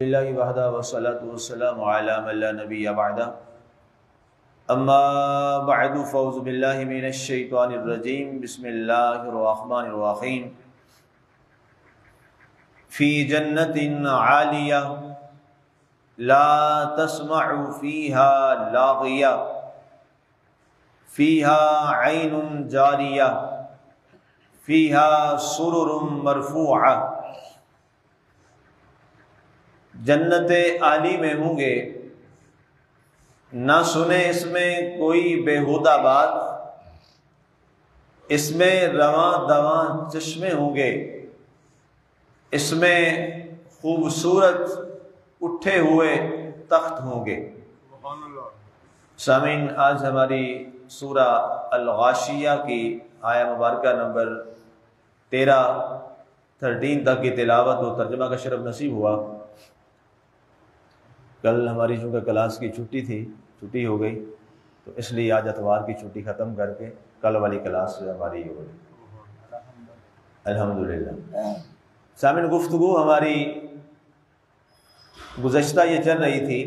اللہ وحدہ والصلاة والسلام علی من لا نبی بعدہ اما بعد فاعوذ باللہ من الشیطان الرجیم بسم اللہ الرحمن الرحیم فی جنت عالیہ لا تسمع فیہا لاغیہ فیہا عین جاریہ فیہا سرر مرفوعہ۔ جنت عالی میں ہوں گے، نہ سنے اس میں کوئی بیہودہ بات، اس میں رواں دواں چشمے ہوں گے، اس میں خوبصورت اٹھے ہوئے تخت ہوں گے۔ سامعین، آج ہماری سورہ الغاشیہ کی آیہ مبارکہ نمبر 13 تک کی تلاوت و ترجمہ کا شرف نصیب ہوا۔ کل ہماری چونکہ کلاس کی چھٹی ہو گئی، تو اس لیے آج اتوار کی چھٹی ختم کر کے کل والی کلاس ہماری ہو گئی، الحمدللہ۔ سامعین، گفتگو ہماری گزشتہ یہ چل رہی تھی،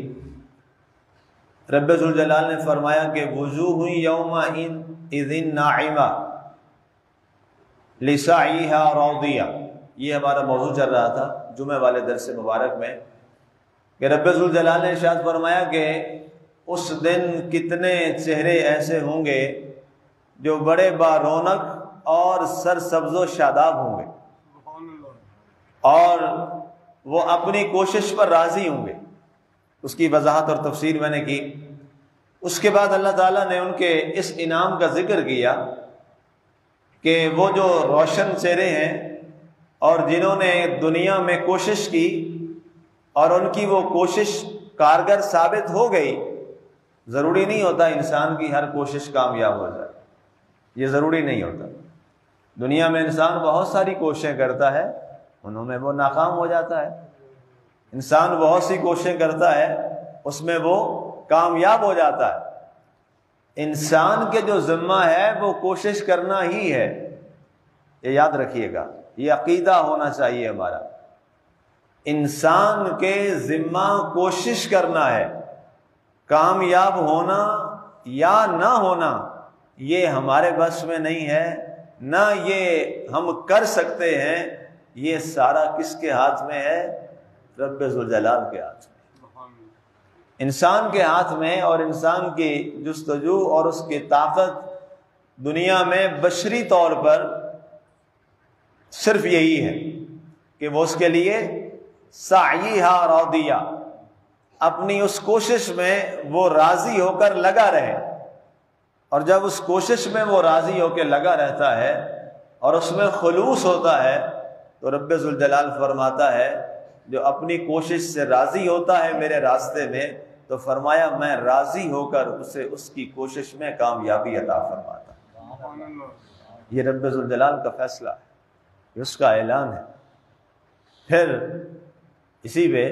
رب ذوالجلال نے فرمایا کہ وجوہ یومئذ ناعمہ لسعیہا راضیہ۔ یہ ہمارا موضوع چل رہا تھا جمعہ والے درس مبارک میں کہ رب ذوالجلال نے ارشاد فرمایا کہ اس دن کتنے چہرے ایسے ہوں گے جو بڑے با رونق اور سرسبز و شاداب ہوں گے، اور وہ اپنی کوشش پر راضی ہوں گے۔ اس کی وضاحت اور تفسیر میں نے کی۔ اس کے بعد اللہ تعالیٰ نے ان کے اس انعام کا ذکر کیا کہ وہ جو روشن چہرے ہیں اور جنہوں نے دنیا میں کوشش کی اور ان کی وہ کوشش کارگر ثابت ہو گئی۔ ضروری نہیں ہوتا انسان کی ہر کوشش کامیاب ہو جائے، یہ ضروری نہیں ہوتا۔ دنیا میں انسان بہت ساری کوششیں کرتا ہے، انہوں میں وہ ناکام ہو جاتا ہے۔ انسان بہت سی کوششیں کرتا ہے، اس میں وہ کامیاب ہو جاتا ہے۔ انسان کے جو ذمہ ہے وہ کوشش کرنا ہی ہے، یہ یاد رکھیے گا، یہ عقیدہ ہونا چاہیے ہمارا۔ انسان کے ذمہ کوشش کرنا ہے، کامیاب ہونا یا نہ ہونا یہ ہمارے بس میں نہیں ہے، نہ یہ ہم کر سکتے ہیں۔ یہ سارا کس کے ہاتھ میں ہے؟ رب ذوالجلال کے ہاتھ میں، انسان کے ہاتھ میں۔ اور انسان کی جستجو اور اس کی طاقت دنیا میں بشری طور پر صرف یہی ہے کہ وہ اس کے لیے سعیہا راضیہ، اپنی اس کوشش میں وہ راضی ہو کر لگا رہے۔ اور جب اس کوشش میں وہ راضی ہو کے لگا رہتا ہے اور اس میں خلوص ہوتا ہے، تو رب ذوالجلال فرماتا ہے جو اپنی کوشش سے راضی ہوتا ہے میرے راستے میں، تو فرمایا میں راضی ہو کر اسے اس کی کوشش میں کامیابی عطا فرماتا ہوں۔ یہ رب ذوالجلال کا فیصلہ ہے، یہ اس کا اعلان ہے۔ پھر اسی پہ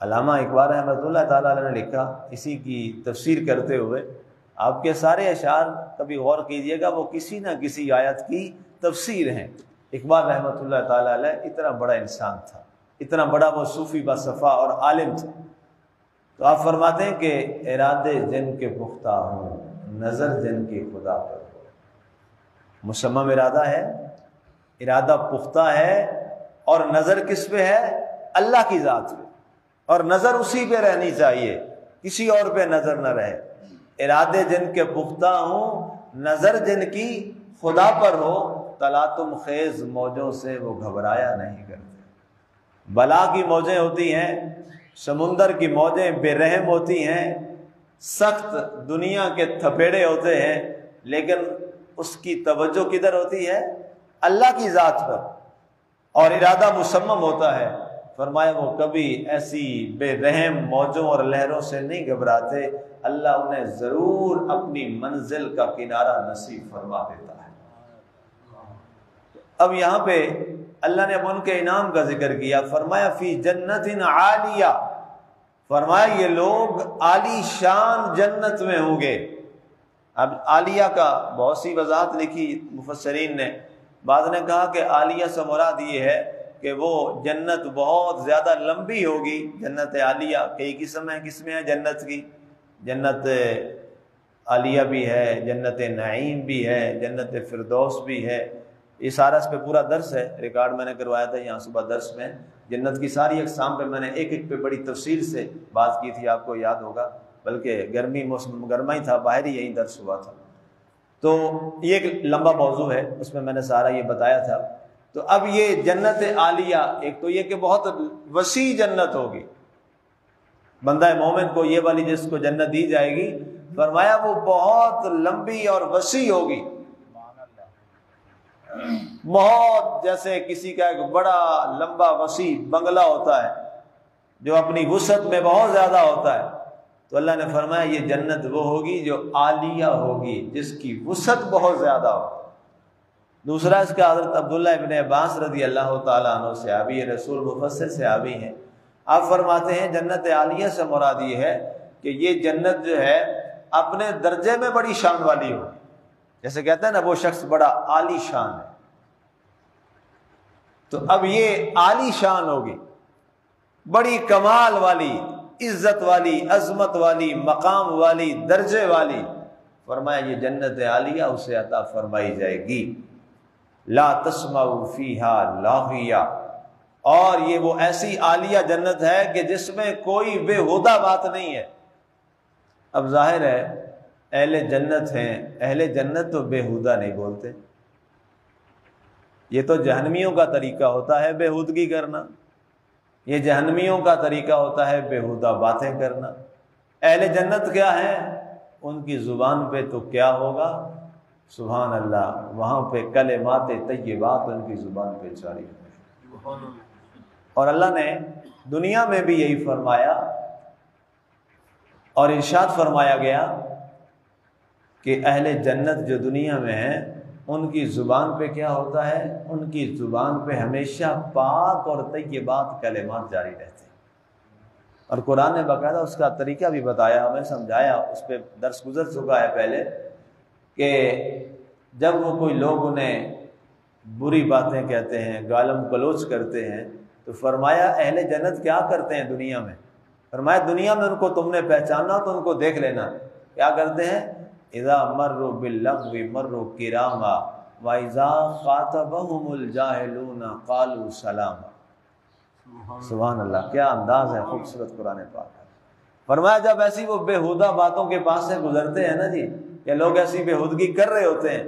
علامہ اقبال رحمۃ اللہ تعالیٰ نے لکھا، اسی کی تفسیر کرتے ہوئے آپ کے سارے اشعار کبھی غور کیجئے گا، وہ کسی نہ کسی آیت کی تفسیر ہیں۔ اقبال رحمۃ اللہ تعالیٰ علیہ اتنا بڑا انسان تھا، اتنا بڑا وہ صوفی باصفا اور عالم تھا، تو آپ فرماتے ہیں کہ ارادے جن کے پختہ ہوں، نظر جن کی خدا پر ہو۔ مصمم ارادہ ہے، ارادہ پختہ ہے، اور نظر کس پہ ہے؟ اللہ کی ذات پہ، اور نظر اسی پہ رہنی چاہیے، کسی اور پہ نظر نہ رہے۔ ارادے جن کے پختہ ہوں، نظر جن کی خدا پر ہو، تلاطم خیز موجوں سے وہ گھبرایا نہیں کرتے۔ بلا کی موجیں ہوتی ہیں، سمندر کی موجیں بے رحم ہوتی ہیں، سخت دنیا کے تھپیڑے ہوتے ہیں، لیکن اس کی توجہ کدھر ہوتی ہے؟ اللہ کی ذات پر، اور ارادہ مصمم ہوتا ہے۔ فرمایا وہ کبھی ایسی بے رحم موجوں اور لہروں سے نہیں گھبراتے، اللہ انہیں ضرور اپنی منزل کا کنارہ نصیب فرما دیتا ہے۔ اب یہاں پہ اللہ نے اب ان کے انعام کا ذکر کیا، فرمایا فی جنت عالیہ، فرمایا یہ لوگ عالی شان جنت میں ہوں گے۔ اب عالیہ کا بہت سی وضاحت لکھی مفسرین نے۔ بعض نے کہا کہ عالیہ سے مراد یہ ہے کہ وہ جنت بہت زیادہ لمبی ہوگی، جنت عالیہ کئی قسمیں ہیں جنت کی، جنت عالیہ بھی ہے، جنت نعیم بھی ہے، جنت فردوس بھی ہے، یہ سارا اس پہ پورا درس ہے، ریکارڈ میں نے کروایا تھا یہاں صبح درس میں، جنت کی ساری اقسام پہ میں نے ایک ایک پہ بڑی تفصیل سے بات کی تھی، آپ کو یاد ہوگا، بلکہ گرمی موسم گرما ہی تھا، باہر ہی یہی درس ہوا تھا، تو یہ ایک لمبا موضوع ہے، اس میں نے سارا یہ بتایا تھا۔ تو اب یہ جنت عالیہ، ایک تو یہ کہ بہت وسیع جنت ہوگی، بندہ مومن کو یہ والی جس کو جنت دی جائے گی، فرمایا وہ بہت لمبی اور وسیع ہوگی، بہت جیسے کسی کا ایک بڑا لمبا وسیع بنگلہ ہوتا ہے جو اپنی وسعت میں بہت زیادہ ہوتا ہے، تو اللہ نے فرمایا یہ جنت وہ ہوگی جو عالیہ ہوگی، جس کی وسعت بہت زیادہ ہوگی۔ دوسرا اس کا حضرت عبداللہ ابن عباس رضی اللہ تعالیٰ عنہ صحابی رسول مفسر صحابی ہیں، آپ فرماتے ہیں جنت عالیہ سے مراد یہ ہے کہ یہ جنت جو ہے اپنے درجے میں بڑی شان والی ہوگی، جیسے کہتے ہیں نا وہ شخص بڑا عالی شان ہے، تو اب یہ عالی شان ہوگی، بڑی کمال والی، عزت والی، عظمت والی، مقام والی، درجے والی، فرمایا یہ جنت عالیہ اسے عطا فرمائی جائے گی، لا تسمع فیہا لاغیہ، اور یہ وہ ایسی عالیہ جنت ہے کہ جس میں کوئی بےہودہ بات نہیں ہے۔ اب ظاہر ہے اہل جنت ہیں، اہل جنت تو بےہودہ نہیں بولتے، یہ تو جہنمیوں کا طریقہ ہوتا ہے بےہودگی کرنا، یہ جہنمیوں کا طریقہ ہوتا ہے بےہودہ باتیں کرنا۔ اہل جنت کیا ہے؟ ان کی زبان پہ تو کیا ہوگا، سبحان اللہ، وہاں پہ کلمات طیبات ان کی زبان پہ جاری ہوئے، اور اللہ نے دنیا میں بھی یہی فرمایا، اور ارشاد فرمایا گیا کہ اہل جنت جو دنیا میں ہیں ان کی زبان پہ کیا ہوتا ہے، ان کی زبان پہ ہمیشہ پاک اور طیبات کلمات جاری رہتے ہیں، اور قرآن نے باقاعدہ اس کا طریقہ بھی بتایا، ہمیں سمجھایا، اس پہ درس گزر چکا ہے پہلے، کہ جب وہ کوئی لوگ انہیں بری باتیں کہتے ہیں، گالم گلوچ کرتے ہیں، تو فرمایا اہل جنت کیا کرتے ہیں دنیا میں، فرمایا دنیا میں ان کو تم نے پہچانا تو ان کو دیکھ لینا، کیا کرتے ہیں، اذا مروا باللغو مروا کراما واذا خاطبهم الجاہلون قالوا سلاما۔ سبحان اللہ، کیا انداز ہے، خوبصورت قرآن پاک ہے۔ فرمایا جب ایسی وہ بےہودہ باتوں کے پاس سے گزرتے ہیں نا جی، یا لوگ ایسی بےہودگی کر رہے ہوتے ہیں،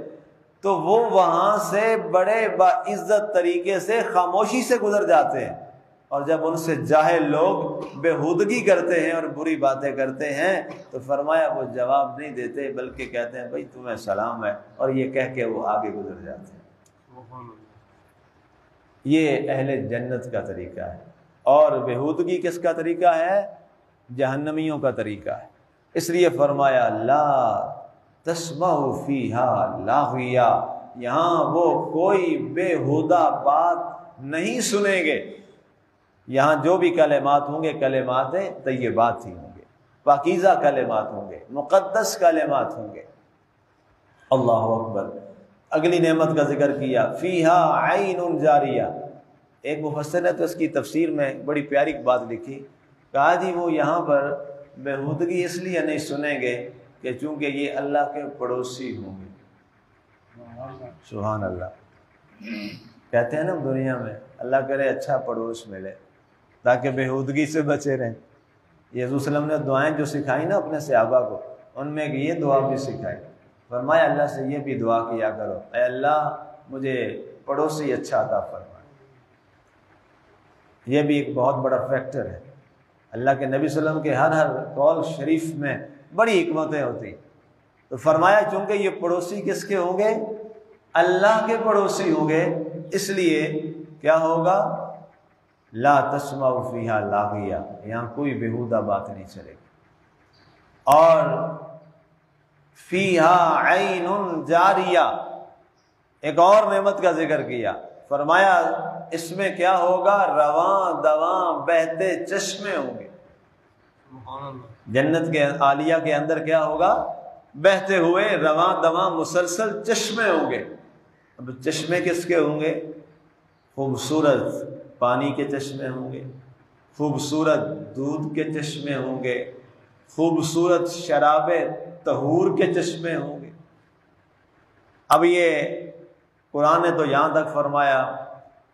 تو وہ وہاں سے بڑے باعزت طریقے سے خاموشی سے گزر جاتے ہیں، اور جب ان سے جاہل لوگ بےہودگی کرتے ہیں اور بری باتیں کرتے ہیں تو فرمایا وہ جواب نہیں دیتے، بلکہ کہتے ہیں بھائی تمہیں سلام ہے، اور یہ کہہ کے وہ آگے گزر جاتے ہیں۔ یہ اہل جنت کا طریقہ ہے، اور بےہودگی کس کا طریقہ ہے؟ جہنمیوں کا طریقہ ہے۔ اس لیے فرمایا لا تسمع فیہا لاغیہ، یہاں وہ کوئی بےہودہ بات نہیں سنیں گے، یہاں جو بھی کلمات ہوں گے کلمات طیبات ہی ہوں گے، پاکیزہ کلمات ہوں گے، مقدس کلمات ہوں گے۔ اللہ اکبر۔ اگلی نعمت کا ذکر کیا، فیہا عین جاریہ، ایک مفسر نے تو اس کی تفسیر میں بڑی پیاری بات لکھی، کہا جی وہ یہاں پر بےہودگی اس لیے نہیں سنیں گے کہ چونکہ یہ اللہ کے پڑوسی ہوں گے۔ سبحان اللہ۔ کہتے ہیں نا دنیا میں اللہ کرے اچھا پڑوس ملے تاکہ بےہودگی سے بچے رہیں۔ یہ حضور صلی اللہ علیہ وسلم نے دعائیں جو سکھائی نا اپنے صحابہ کو، ان میں یہ دعا بھی سکھائی، فرمایا اللہ سے یہ بھی دعا کیا کرو، اے اللہ مجھے پڑوسی اچھا عطا فرما۔ یہ بھی ایک بہت بڑا فیکٹر ہے۔ اللہ کے نبی صلی اللہ علیہ وسلم کے ہر قول شریف میں بڑی حکمتیں ہوتی، تو فرمایا چونکہ یہ پڑوسی کس کے ہوں گے؟ اللہ کے پڑوسی ہوں گے، اس لیے کیا ہوگا؟ لا تسمع فیہا لاغیہ، یہاں کوئی بےہودہ بات نہیں چلے گی۔ اور فیہا عین جاریہ، ایک اور نعمت کا ذکر کیا، فرمایا اس میں کیا ہوگا؟ رواں دواں بہتے چشمے ہوں گے۔ جنت کے عالیہ کے اندر کیا ہوگا؟ بہتے ہوئے رواں دواں مسلسل چشمے ہوں گے۔ اب چشمے کس کے ہوں گے؟ خوبصورت پانی کے چشمے ہوں گے، خوبصورت دودھ کے چشمے ہوں گے، خوبصورت شراب طہور کے چشمے ہوں گے۔ اب یہ قرآن نے تو یہاں تک فرمایا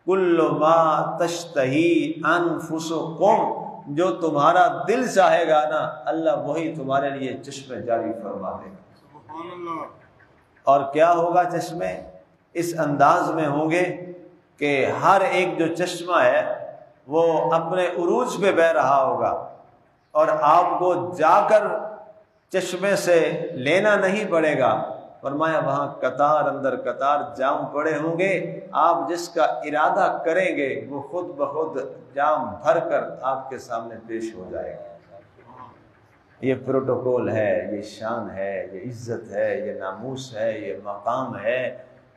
کل ما تشتہی انفسکم، جو تمہارا دل چاہے گا نا اللہ وہی تمہارے لیے چشمے جاری فرما دے گا۔ سبحان اللہ۔ اور کیا ہوگا چشمے؟ اس انداز میں ہوں گے کہ ہر ایک جو چشمہ ہے وہ اپنے عروج پہ بہہ رہا ہوگا، اور آپ کو جا کر چشمے سے لینا نہیں پڑے گا۔ فرمایا وہاں قطار اندر قطار جام پڑے ہوں گے، آپ جس کا ارادہ کریں گے وہ خود بخود جام بھر کر آپ کے سامنے پیش ہو جائے گا۔ یہ پروٹوکول ہے، یہ شان ہے، یہ عزت ہے، یہ ناموس ہے، یہ مقام ہے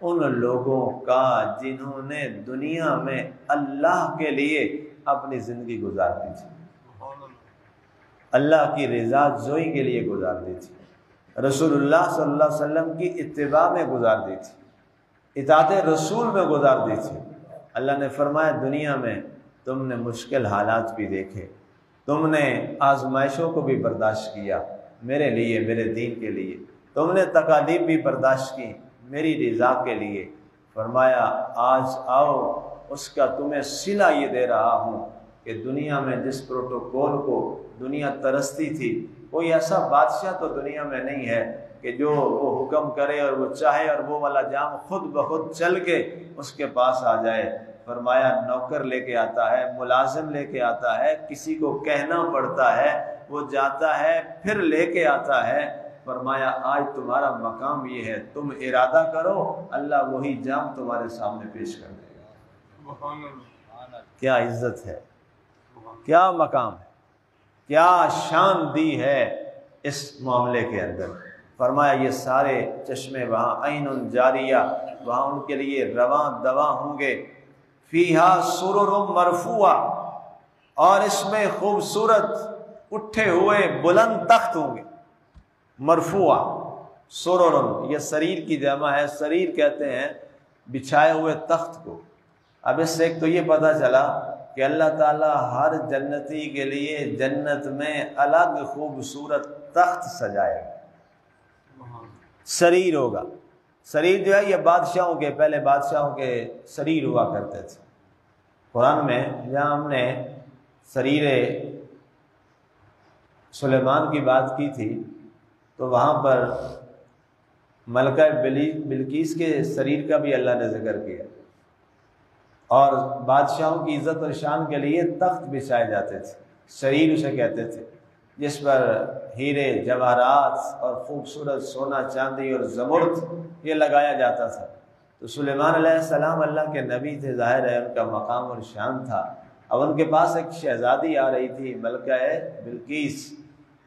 ان لوگوں کا جنہوں نے دنیا میں اللہ کے لیے اپنی زندگی گزار دی تھی، اللہ کی رضا جوئی کے لیے گزار دی تھی، رسول اللہ صلی اللہ علیہ وسلم کی اتباع میں گزار دی تھی، اطاعت رسول میں گزار دی تھی۔ اللہ نے فرمایا دنیا میں تم نے مشکل حالات بھی دیکھے، تم نے آزمائشوں کو بھی برداشت کیا میرے لیے، میرے دین کے لیے، تم نے تکالیف بھی برداشت کی میری رضا کے لیے۔ فرمایا آج آؤ اس کا تمہیں صلہ یہ دے رہا ہوں کہ دنیا میں جس پروٹوکول کو دنیا ترستی تھی، کوئی ایسا بادشاہ تو دنیا میں نہیں ہے کہ جو وہ حکم کرے اور وہ چاہے اور وہ والا جام خود بخود چل کے اس کے پاس آ جائے۔ فرمایا نوکر لے کے آتا ہے، ملازم لے کے آتا ہے، کسی کو کہنا پڑتا ہے، وہ جاتا ہے پھر لے کے آتا ہے۔ فرمایا آج تمہارا مقام یہ ہے، تم ارادہ کرو اللہ وہی جام تمہارے سامنے پیش کر دے گا۔ کیا عزت ہے، کیا مقام ہے، کیا شان دی ہے اس معاملے کے اندر۔ فرمایا یہ سارے چشمے وہاں عین جاریہ، وہاں ان کے لیے رواں دواں ہوں گے، فیہا سرر مرفوعہ، اور اس میں خوبصورت اٹھے ہوئے بلند تخت ہوں گے۔ مرفوعہ سرر، یہ سریر کی جمع ہے، سریر کہتے ہیں بچھائے ہوئے تخت کو۔ اب اس سے ایک تو یہ پتہ چلا کہ اللہ تعالیٰ ہر جنتی کے لیے جنت میں الگ خوبصورت تخت سجائے گا، سریر ہوگا۔ سریر جو ہے یہ بادشاہوں کے، پہلے بادشاہوں کے سریر ہوا کرتے تھے۔ قرآن میں جہاں ہم نے سریر سلیمان کی بات کی تھی تو وہاں پر ملکہ بلقیس کے سریر کا بھی اللہ نے ذکر کیا، اور بادشاہوں کی عزت اور شان کے لیے تخت بچھائے جاتے تھے، سریر اسے کہتے تھے، جس پر ہیرے جواہرات اور خوبصورت سونا چاندی اور زمرد یہ لگایا جاتا تھا۔ تو سلیمان علیہ السلام اللہ کے نبی تھے، ظاہر ہے ان کا مقام اور شان تھا۔ اب ان کے پاس ایک شہزادی آ رہی تھی ملکہ بلقیس،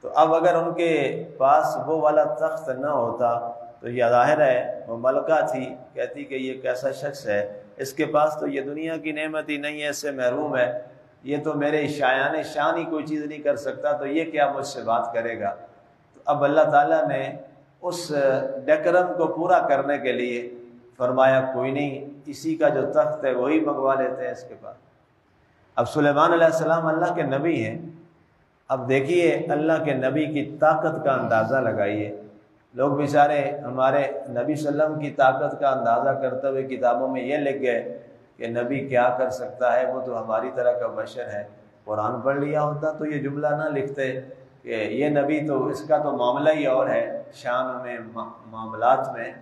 تو اب اگر ان کے پاس وہ والا تخت نہ ہوتا تو یہ ظاہر ہے وہ ملکہ تھی، کہتی کہ یہ کیسا شخص ہے، اس کے پاس تو یہ دنیا کی نعمت ہی نہیں ہے، اس سے محروم ہے، یہ تو میرے شایان شان ہی کوئی چیز نہیں کر سکتا، تو یہ کیا مجھ سے بات کرے گا۔ تو اب اللہ تعالیٰ نے اس ڈیکرم کو پورا کرنے کے لیے فرمایا کوئی نہیں، اسی کا جو تخت ہے وہی منگوا لیتے ہیں اس کے پاس۔ اب سلیمان علیہ السلام اللہ کے نبی ہیں، اب دیکھیے اللہ کے نبی کی طاقت کا اندازہ لگائیے۔ لوگ بیچارے ہمارے نبی صلی اللہ علیہ وسلم کی طاقت کا اندازہ کرتے ہوئے کتابوں میں یہ لکھ گئے کہ نبی کیا کر سکتا ہے، وہ تو ہماری طرح کا بشر ہے۔ قرآن پڑھ لیا ہوتا تو یہ جملہ نہ لکھتے کہ یہ نبی تو اس کا تو معاملہ ہی اور ہے، شان میں معاملات میں۔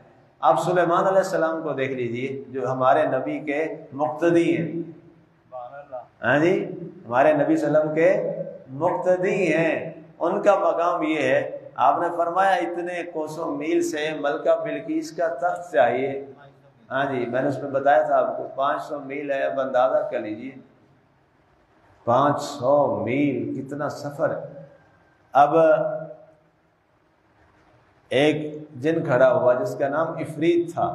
آپ سلیمان علیہ السلام کو دیکھ لیجئے جو ہمارے نبی کے مقتدی ہیں، ہاں جی، ہمارے نبی صلی اللہ علیہ وسلم کے مقتدی ہیں، ان کا مقام یہ ہے۔ آپ نے فرمایا اتنے کوسوں میل سے ملکہ بلقیس کا تخت چاہیے، ہاں جی، میں نے اس میں بتایا تھا آپ کو 500 میل ہے، اب اندازہ کر لیجیے 500 میل کتنا سفر ہے۔ اب ایک جن کھڑا ہوا جس کا نام عفریت تھا،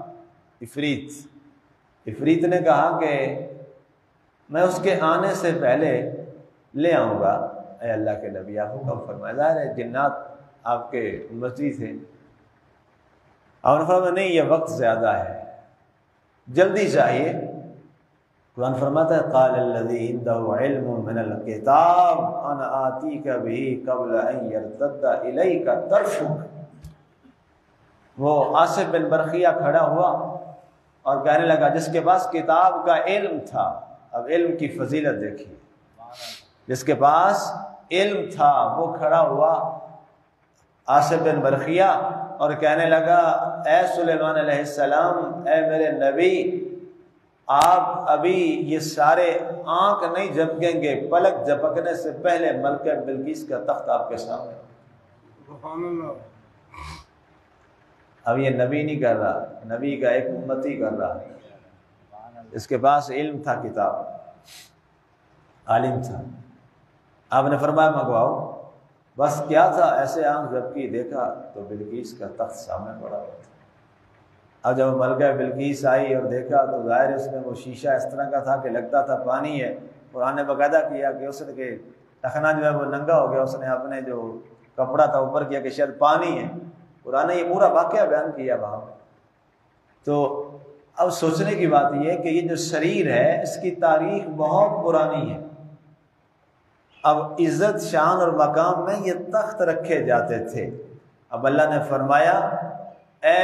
عفریت نے کہا کہ میں اس کے آنے سے پہلے لے آؤں گا۔ اے اللہ کے نبی آپ حکم فرمائے، ظاہر ہے جنات آپ کے امتی تھے، اور فرمایا نہیں یہ وقت زیادہ ہے، جلدی چاہیے، قرآن فرماتا ہے قال الذی عندہ علم من الکتاب انا آتیک بہ قبل ان یرتد الیک طرفک۔ وہ آصف بن برقیہ کھڑا ہوا اور کہنے لگا جس کے پاس کتاب کا علم تھا، اب علم کی فضیلت دیکھیے، جس کے پاس علم تھا وہ کھڑا ہوا آصف بن برقیہ اور کہنے لگا اے سلیمان علیہ السلام، اے میرے نبی، آپ ابھی یہ سارے آنکھ نہیں جھپکیں گے، پلک جھپکنے سے پہلے ملکہ بلقیس کا تخت آپ کے سامنے۔ سبحان اللہ۔ اب یہ نبی نہیں کر رہا، نبی کا ایک امتی کر رہا، اس کے پاس علم تھا، کتاب عالم تھا۔ آپ نے فرمایا منگواؤ، بس کیا تھا، ایسے آنکھ جھپکی، دیکھا تو بلقیس کا تخت سامنے پڑا ہوا تھا۔ اب جب ملکہ بلقیس آئی اور دیکھا تو ظاہر اس میں وہ شیشہ اس طرح کا تھا کہ لگتا تھا پانی ہے۔ قرآن نے باقاعدہ کیا کہ اس نے کہ ٹخنا جو ہے وہ ننگا ہو گیا، اس نے اپنے جو کپڑا تھا اوپر کیا کہ شاید پانی ہے۔ قرآن نے یہ پورا واقعہ بیان کیا وہاں پہ۔ تو اب سوچنے کی بات یہ ہے کہ یہ جو شریر ہے اس کی تاریخ بہت پرانی ہے۔ اب عزت، شان اور مقام میں یہ تخت رکھے جاتے تھے۔ اب اللہ نے فرمایا اے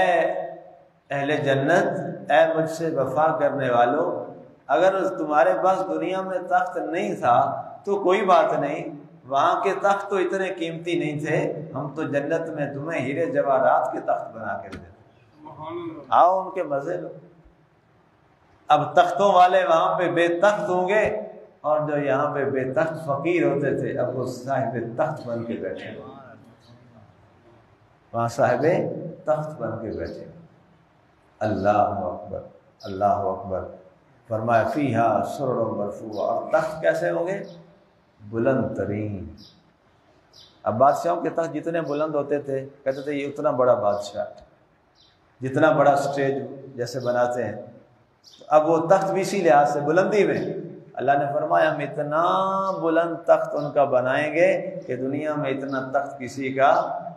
اہل جنت، اے مجھ سے وفا کرنے والوں، اگر تمہارے پاس دنیا میں تخت نہیں تھا تو کوئی بات نہیں، وہاں کے تخت تو اتنے قیمتی نہیں تھے، ہم تو جنت میں تمہیں ہیرے جواہرات کے تخت بنا کے دیتے، آؤ ان کے مزے لو۔ اب تختوں والے وہاں پہ بے تخت ہوں گے اور جو یہاں پہ بے تخت فقیر ہوتے تھے اب وہ صاحب تخت بن کے بیٹھے، وہاں صاحب تخت بن کے بیٹھے۔ اللہ اکبر، اللہ اکبر۔ فرمایا فیہا سرر مرفوع، اور تخت کیسے ہوں گے؟ بلند ترین۔ اب بادشاہوں کے تخت جتنے بلند ہوتے تھے کہتے تھے یہ اتنا بڑا بادشاہ، جتنا بڑا اسٹیج جیسے بناتے ہیں، اب وہ تخت بھی اسی لحاظ سے بلندی میں اللہ نے فرمایا ہم اتنا بلند تخت ان کا بنائیں گے کہ دنیا میں اتنا تخت کسی کا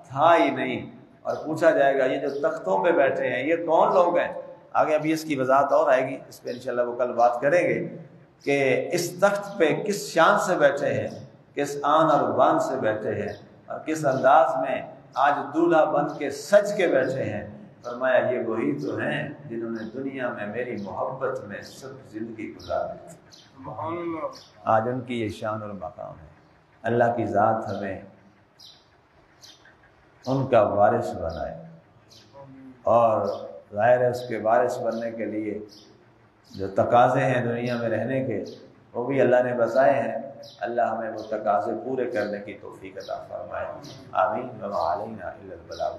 تھا ہی نہیں۔ اور پوچھا جائے گا یہ جو تختوں پہ بیٹھے ہیں یہ کون لوگ ہیں؟ آگے ابھی اس کی وضاحت اور آئے گی، اس پہ انشاءاللہ وہ کل بات کریں گے کہ اس تخت پہ کس شان سے بیٹھے ہیں، کس آن اور بان سے بیٹھے ہیں، اور کس انداز میں آج دولہا بن کے سج کے بیٹھے ہیں۔ فرمایا یہ وہی تو ہیں جنہوں نے دنیا میں میری محبت میں سب زندگی گزاری تھی، آج ان کی یہ شان اور مقام ہے۔ اللہ کی ذات ہمیں ان کا وارث بنائے، اور ظاہر ہے اس کے وارث بننے کے لیے جو تقاضے ہیں دنیا میں رہنے کے وہ بھی اللہ نے بتائے ہیں۔ اللہ ہمیں وہ تقاضے پورے کرنے کی توفیق عطا فرمائے، آمین۔ وما علینا الا البلاغ۔